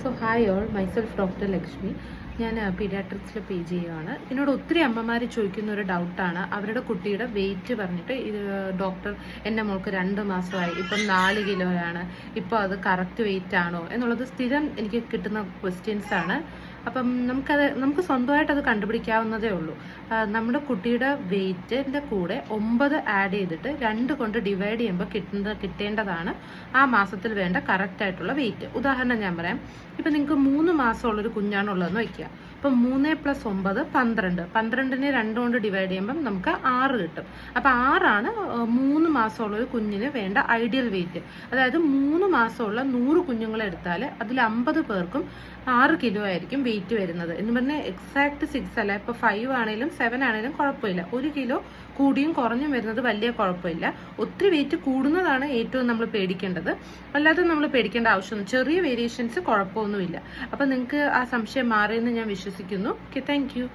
So hi all, myself doctor Lakshmi. ഞാൻ പീഡിയാട്രിക്സിൽ PG ചെയ്യുകയാണ്. എന്നോട് ഒത്തിരി അമ്മമാർ ചോദിക്കുന്ന ഒരു ഡൗട്ടാണ്, അവരുടെ കുട്ടിയുടെ വെയിറ്റ് പറഞ്ഞിട്ട് ഇത് ഡോക്ടർ എൻ്റെ മോൾക്ക് 2 മാസമായി, ഇപ്പം 4 കിലോയാണ്, ഇപ്പോൾ അത് കറക്റ്റ് വെയിറ്റ് ആണോ എന്നുള്ളത് സ്ഥിരം എനിക്ക് കിട്ടുന്ന ക്വസ്റ്റ്യൻസ് ആണ്. അപ്പം നമുക്ക് സ്വന്തമായിട്ട് അത് കണ്ടുപിടിക്കാവുന്നതേ ഉള്ളൂ. നമ്മുടെ കുട്ടിയുടെ വെയിറ്റിൻ്റെ കൂടെ 9 ആഡ് ചെയ്തിട്ട് 2 കൊണ്ട് ഡിവൈഡ് ചെയ്യുമ്പോൾ കിട്ടേണ്ടതാണ് ആ മാസത്തിൽ വേണ്ട കറക്റ്റായിട്ടുള്ള വെയിറ്റ്. ഉദാഹരണം ഞാൻ പറയാം. ഇപ്പം നിങ്ങൾക്ക് 3 മാസമുള്ളൊരു കുഞ്ഞാണുള്ളതെന്ന് വയ്ക്കുക. അപ്പം 3 + 9 12. 12നെ 2 കൊണ്ട് ഡിവൈഡ് ചെയ്യുമ്പം നമുക്ക് 6 കിട്ടും. അപ്പം 6 3 മാസമുള്ളൊരു കുഞ്ഞിന് വേണ്ട ഐഡിയൽ വെയിറ്റ്. അതായത് 3 മാസമുള്ള 100 കുഞ്ഞുങ്ങളെ എടുത്താൽ അതിൽ 50 പേർക്കും 6 കിലോ ആയിരിക്കും വെയിറ്റ് വരുന്നത്. എന്ന് പറഞ്ഞാൽ എക്സാക്ട് 6 അല്ല. ഇപ്പോൾ 5 ആണെങ്കിലും 7 ആണെങ്കിലും കുഴപ്പമില്ല. 1 കിലോ കൂടിയും കുറഞ്ഞും വരുന്നത് വലിയ കുഴപ്പമില്ല. ഒത്തിരി വെയിറ്റ് കൂടുന്നതാണ് ഏറ്റവും നമ്മൾ പേടിക്കേണ്ടത്. അല്ലാതെ നമ്മൾ പേടിക്കേണ്ട ആവശ്യമൊന്നും, ചെറിയ വേരിയേഷൻസ് കുഴപ്പമൊന്നുമില്ല. അപ്പം നിങ്ങൾക്ക് ആ സംശയം മാറിയെന്ന് ഞാൻ വിശ്വസിക്കുന്നു. Okay, thank you.